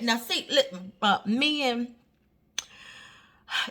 Now, see, men,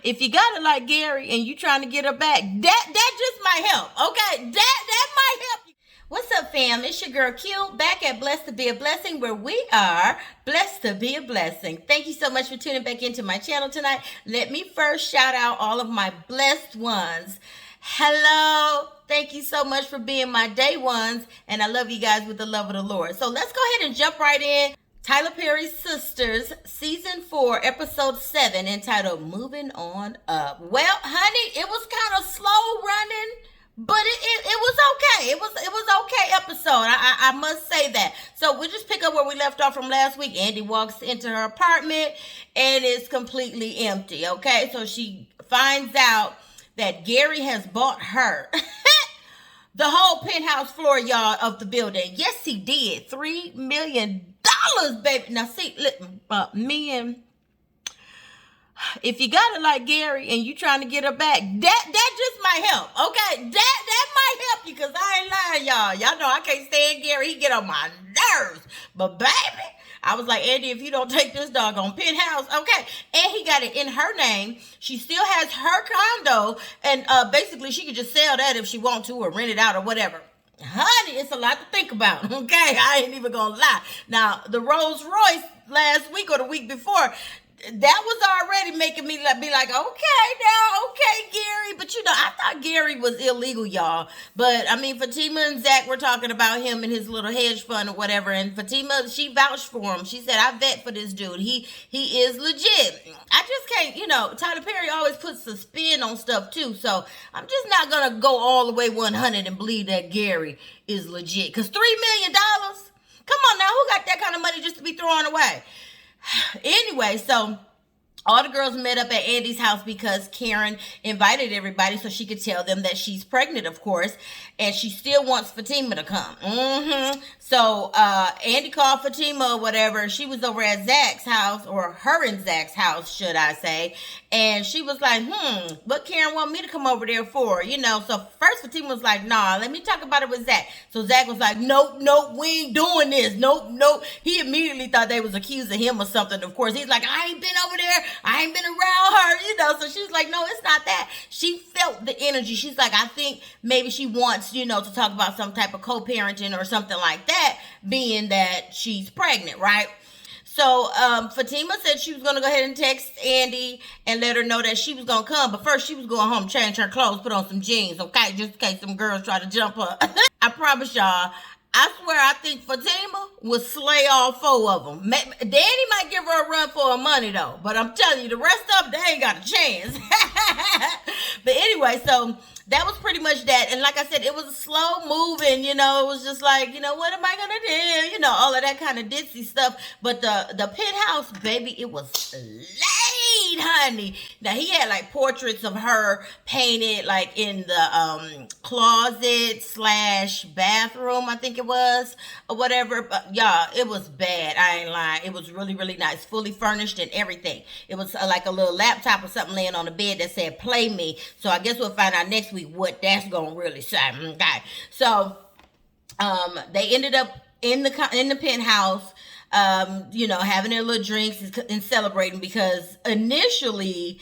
if you got it like Gary and you trying to get her back, that just might help. Okay, that might help. What's up, fam? It's your girl Q back at Blessed to Be a Blessing, where we are blessed to be a blessing. Thank you so much for tuning back into my channel tonight. Let me first shout out all of my blessed ones. Hello. Thank you so much for being my day ones, and I love you guys with the love of the Lord. So let's go ahead and jump right in. Tyler Perry's Sistas, Season 4, Episode 7, entitled Moving On Up. Well, honey, it was kind of slow running, but it was okay. It was okay episode. I must say that. So we'll just pick up where we left off from last week. Andi walks into her apartment, and it's completely empty, okay? So she finds out that Gary has bought her the whole penthouse floor, y'all, of the building. Yes, he did. $3 million, baby. Now, see, men, if you got it like Gary and you trying to get her back, that just might help. Okay, that might help you, because I ain't lying, y'all. Y'all know I can't stand Gary. He get on my nerves. But, baby, I was like, Andi, if you don't take this doggone penthouse, okay. And he got it in her name. She still has her condo, and basically she could just sell that if she want to, or rent it out or whatever. Honey, it's a lot to think about, okay? I ain't even gonna lie. Now, the Rolls Royce last week or the week before, that was already making me be like, okay, Gary. But I thought Gary was illegal, y'all. But I mean, Fatima and Zach were talking about him and his little hedge fund or whatever. And Fatima, she vouched for him. She said, I vet for this dude. He is legit. I just can't, Tyler Perry always puts a spin on stuff too. So I'm just not going to go all the way 100 and believe that Gary is legit. Because $3 million? Come on now, who got that kind of money just to be throwing away? Anyway, so all the girls met up at Andi's house because Karen invited everybody so she could tell them that she's pregnant, of course, and she still wants Fatima to come. So Andi called Fatima or whatever. She was over at Zach's house, or her and Zach's house, should I say, and she was like, what Karen want me to come over there for? So first Fatima was like, nah, let me talk about it with Zach. So Zach was like, nope, we ain't doing this. Nope. He immediately thought they was accusing him of something. Of course, he's like, I ain't been over there. I ain't been around her, So she's like, no, it's not that. She felt the energy. She's like, I think maybe she wants, to talk about some type of co-parenting or something like that, being that she's pregnant, right? So Fatima said she was going to go ahead and text Andi and let her know that she was going to come. But first, she was going home, change her clothes, put on some jeans, okay? Just in case some girls try to jump her. I promise y'all, I swear I think Fatima will slay all 4 of them. Danny might give her a run for her money, though. But I'm telling you, the rest of them, they ain't got a chance. But anyway, so that was pretty much that. And like I said, it was slow moving, it was just like, what am I going to do? All of that kind of ditzy stuff. But the penthouse, baby, it was laid, honey. Now, he had like portraits of her painted like in the closet / bathroom, I think it was, or whatever. But y'all, it was bad. I ain't lying. It was really, really nice, fully furnished and everything. It was like a little laptop or something laying on the bed that said "Play Me." So I guess we'll find out next week what that's gonna really say. Okay. So they ended up in the penthouse, having their little drinks and celebrating, because initially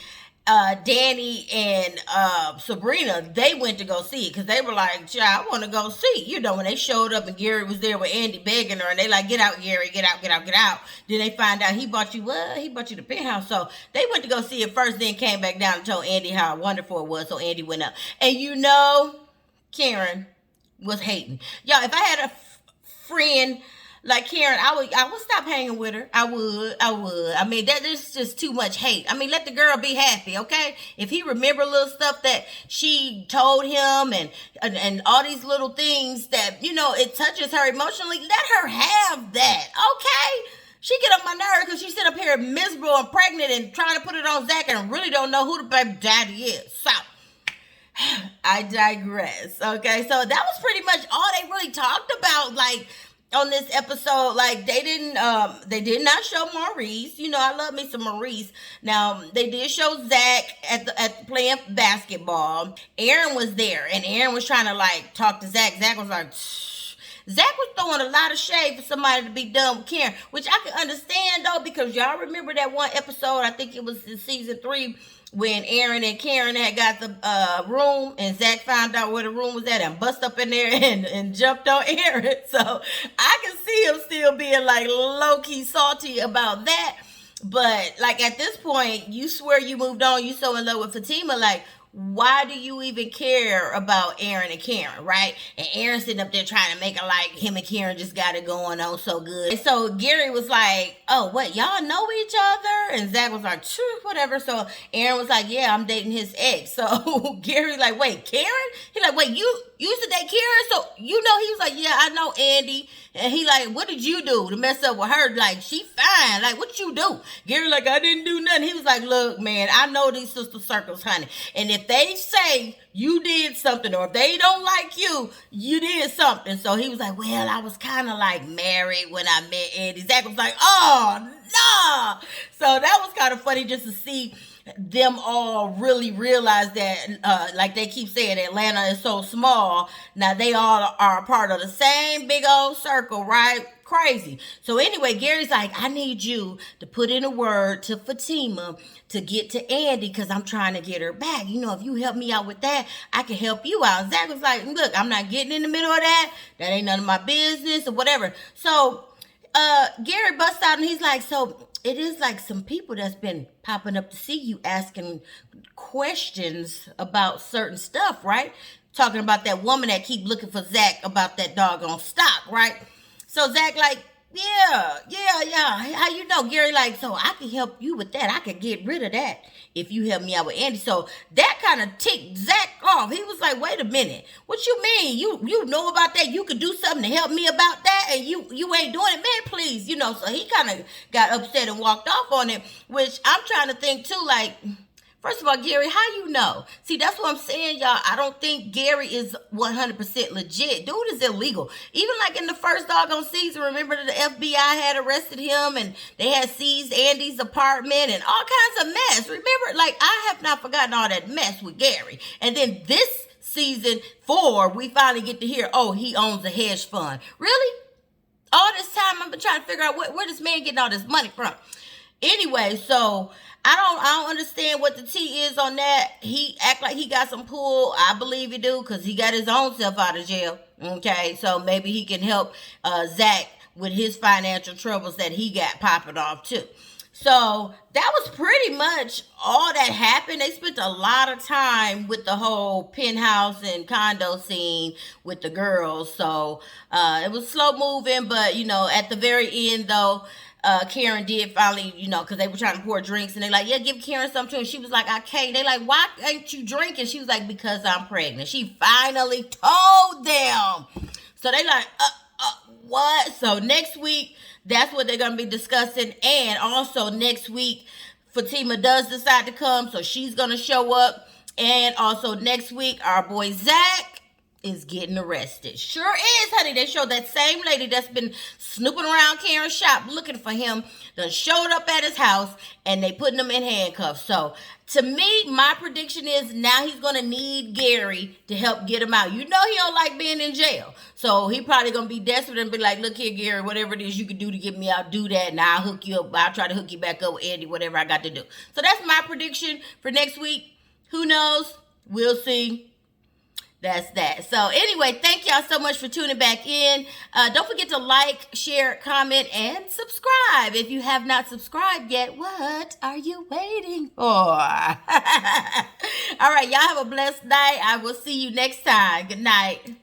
Danny and Sabrina, they went to go see it because they were like, I want to go see. When they showed up and Gary was there with Andi begging her, and they like, get out, Gary, get out. Then they find out he bought you what? He bought you the penthouse. So they went to go see it first, then came back down and told Andi how wonderful it was. So Andi went up. And Karen was hating. Y'all, if I had a friend like Karen, I would stop hanging with her. I would. I mean, that is just too much hate. I mean, let the girl be happy, okay? If he remember little stuff that she told him and all these little things that, it touches her emotionally, let her have that, okay? She get on my nerves because she sit up here miserable and pregnant and trying to put it on Zach and really don't know who the baby daddy is. So, I digress, okay? So that was pretty much all they really talked about, like, on this episode. Like, they did not show Maurice. I love me some Maurice. Now, they did show Zach at playing basketball. Aaron was there, and Aaron was trying to like talk to Zach. Zach was like, shh. Zach was throwing a lot of shade for somebody to be done with Karen, which I can understand though, because y'all remember that one episode, I think it was in season 3, when Aaron and Karen had got the room, and Zach found out where the room was at and bust up in there and jumped on Aaron. So I can see him still being like low-key salty about that. But like at this point, you swear you moved on, you so in love with Fatima, like, why do you even care about Aaron and Karen, right? And Aaron sitting up there trying to make it like him and Karen just got it going on so good. And so Gary was like, oh, what, y'all know each other? And Zach was like, whatever. So Aaron was like, yeah, I'm dating his ex. So Gary like, wait, Karen? He like, wait, you used to date Karen? So you know, he was like, yeah, I know Andi. And he like, what did you do to mess up with her? Like, she fine. Like, what you do? Gary like, I didn't do nothing. He was like, look, man, I know these sister circles, honey. And if they say you did something, or if they don't like you, you did something. So he was like, well, I was kind of like married when I met Andi. Zach was like, oh, no. So that was kind of funny just to see them all really realize that, like they keep saying, Atlanta is so small. Now they all are a part of the same big old circle, right? Crazy. So anyway, Gary's like, I need you to put in a word to Fatima to get to Andi, because I'm trying to get her back. You know, if you help me out with that, I can help you out. Zach was like, look, I'm not getting in the middle of that. That ain't none of my business or whatever. So Gary busts out and he's like, so it is like some people that's been popping up to see you asking questions about certain stuff, right? Talking about that woman that keep looking for Zach about that doggone stock, right? So Zach like, yeah. How you know? Gary like, so I can help you with that. I could get rid of that if you help me out with Andi. So that kind of ticked Zach off. He was like, wait a minute. What you mean? You know about that? You could do something to help me about that, and you ain't doing it, man, please. You know, so he kind of got upset and walked off on it, which I'm trying to think too, like, first of all, Gary, how you know? See, that's what I'm saying, y'all. I don't think Gary is 100% legit. Dude is illegal. Even like in the first doggone season, remember the FBI had arrested him and they had seized Andi's apartment and all kinds of mess. Remember, like, I have not forgotten all that mess with Gary. And then this season 4, we finally get to hear, oh, he owns a hedge fund. Really? All this time I've been trying to figure out where this man getting all this money from. Anyway, so I don't understand what the tea is on that. He act like he got some pull. I believe he do, because he got his own self out of jail. Okay, so maybe he can help Zach with his financial troubles that he got popping off too. So that was pretty much all that happened. They spent a lot of time with the whole penthouse and condo scene with the girls. So it was slow moving, but you know, at the very end though, Karen did finally, you know, because they were trying to pour drinks, and they like, yeah, give Karen something too. And she was like, I can't. They like, why ain't you drinking? She was like, because I'm pregnant. She finally told them. So they like, what? So next week, that's what they're going to be discussing. And also next week, Fatima does decide to come, so she's going to show up. And also next week, our boy Zach is getting arrested. Sure is, honey. They showed that same lady that's been snooping around Karen's shop looking for him, done showed up at his house, and they putting him in handcuffs. So to me, my prediction is now he's going to need Gary to help get him out. You know he don't like being in jail. So he probably going to be desperate and be like, look here, Gary, whatever it is you can do to get me out, do that, and I'll hook you up. I'll try to hook you back up with Andi, whatever I got to do. So that's my prediction for next week. Who knows? We'll see. That's that. So anyway, thank y'all so much for tuning back in. Don't forget to like, share, comment, and subscribe. If you have not subscribed yet, what are you waiting for? All right, y'all have a blessed night. I will see you next time. Good night.